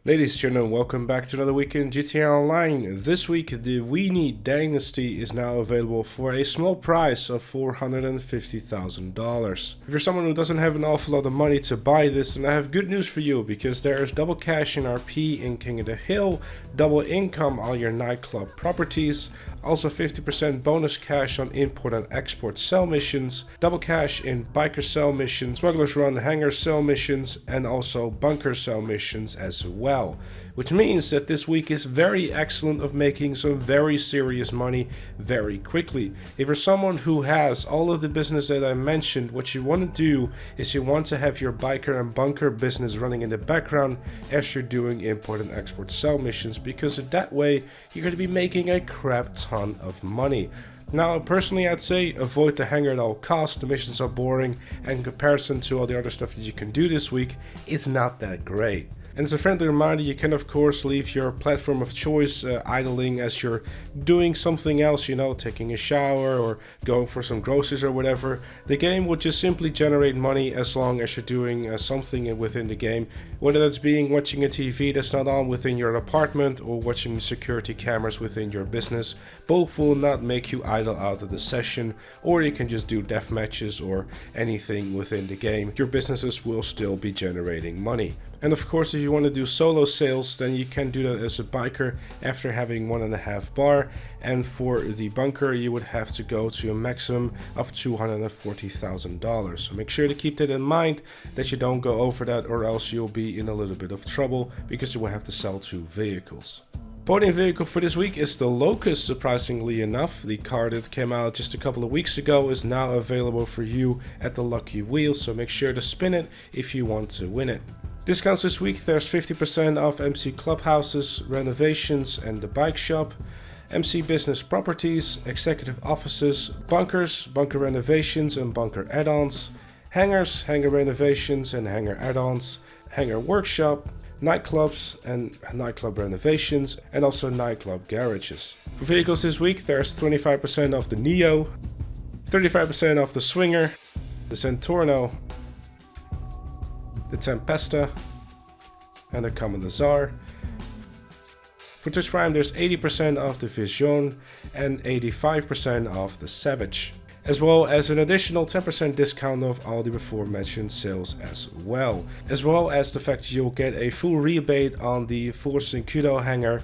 Ladies and gentlemen, welcome back to another week in GTA Online. This week, the We Need Dynasty is now available for a small price of $450,000. If you're someone who doesn't have an awful lot of money to buy this, then I have good news for you, because there is double cash in RP in King of the Hill, double income on your nightclub properties, also 50% bonus cash on import and export sell missions, double cash in biker sell missions, smugglers run hangar sell missions, and also bunker sell missions as well. Which means that this week is very excellent of making some very serious money very quickly. If you're someone who has all of the business that I mentioned, what you want to do is you want to have your biker and bunker business running in the background as you're doing import and export sell missions, because that way you're going to be making a crap ton of money. Now, personally, I'd say avoid the hangar at all costs. The missions are boring, and in comparison to all the other stuff that you can do this week, it's not that great. And as a friendly reminder, you can of course leave your platform of choice idling as you're doing something else, you know, taking a shower or going for some groceries or whatever. The game will just simply generate money as long as you're doing something within the game, whether that's being watching a TV that's not on within your apartment or watching security cameras within your business. Both will not make you idle out of the session, or you can just do death matches or anything within the game. Your businesses will still be generating money. And of course, if you want to do solo sales, then you can do that as a biker after having 1.5 bar. And for the bunker, you would have to go to a maximum of $240,000. So make sure to keep that in mind, that you don't go over that, or else you'll be in a little bit of trouble because you will have to sell 2 vehicles. Podium vehicle for this week is the Locust, surprisingly enough. The car that came out just a couple of weeks ago is now available for you at the Lucky Wheel, so make sure to spin it if you want to win it. Discounts this week: there's 50% off MC Clubhouses, renovations and the bike shop, MC Business Properties, executive offices, bunkers, bunker renovations and bunker add-ons, hangars, hangar renovations and hangar add-ons, hangar workshop, nightclubs and nightclub renovations, and also nightclub garages. For vehicles this week, there's 25% off the Neo, 35% off the Swinger, the Centorno, the Tempesta, and the Commandazar. For Twitch Prime, there's 80% off the Vision and 85% off the Savage, as well as an additional 10% discount of all the before mentioned sales as well as the fact you'll get a full rebate on the full Cincudo hangar,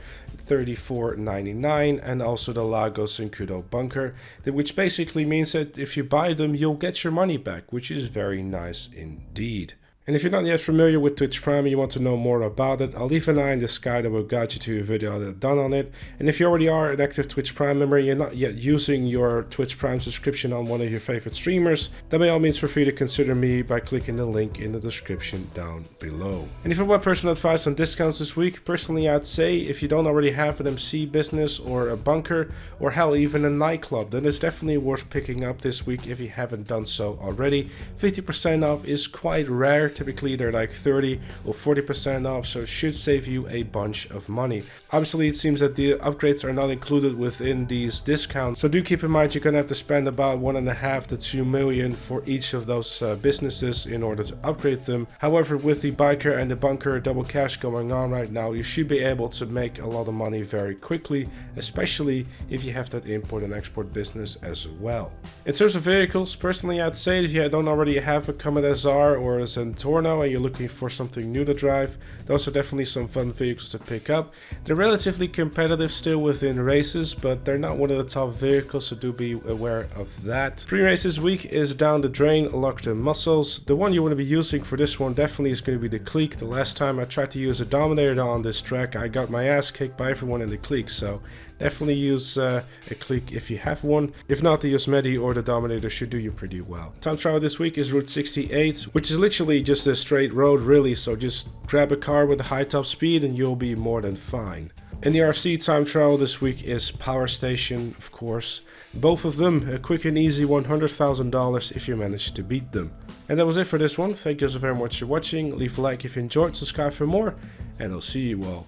$34.99, and also the Lago Cincudo bunker, which basically means that if you buy them, you'll get your money back, which is very nice indeed. And if you're not yet familiar with Twitch Prime and you want to know more about it, I'll leave an eye in the sky that will guide you to a video that I've done on it. And if you already are an active Twitch Prime member and you're not yet using your Twitch Prime subscription on one of your favorite streamers, then by all means feel free to consider me by clicking the link in the description down below. And if you want personal advice on discounts this week, personally I'd say if you don't already have an MC business or a bunker, or hell, even a nightclub, then it's definitely worth picking up this week if you haven't done so already. 50% off is quite rare. Typically they're like 30 or 40% off, so it should save you a bunch of money. Obviously, it seems that the upgrades are not included within these discounts, so do keep in mind you're gonna have to spend about 1.5 to 2 million for each of those businesses in order to upgrade them. However, with the biker and the bunker double cash going on right now, you should be able to make a lot of money very quickly, especially if you have that import and export business as well. In terms of vehicles, personally I'd say if you don't already have a Commandazar or a Centorno and you're looking for something new to drive, those are definitely some fun vehicles to pick up. They're relatively competitive still within races, but they're not one of the top vehicles, so do be aware of that. Pre-race this week is Down the Drain, Locked in Muscles. The one you want to be using for this one definitely is going to be the Clique. The last time I tried to use a Dominator on this track, I got my ass kicked by everyone in the Clique, so definitely use a Clique if you have one. If not, the Yosmedi or the Dominator should do you pretty well. Time trial this week is Route 68, which is literally just a straight road really, so just grab a car with a high top speed and you'll be more than fine. And the RC time trial this week is Power Station, of course. Both of them a quick and easy $100,000 if you manage to beat them. And that was it for this one. Thank you so very much for watching. Leave a like if you enjoyed, subscribe for more, and I'll see you all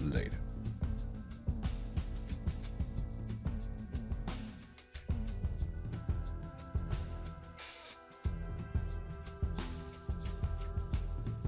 later.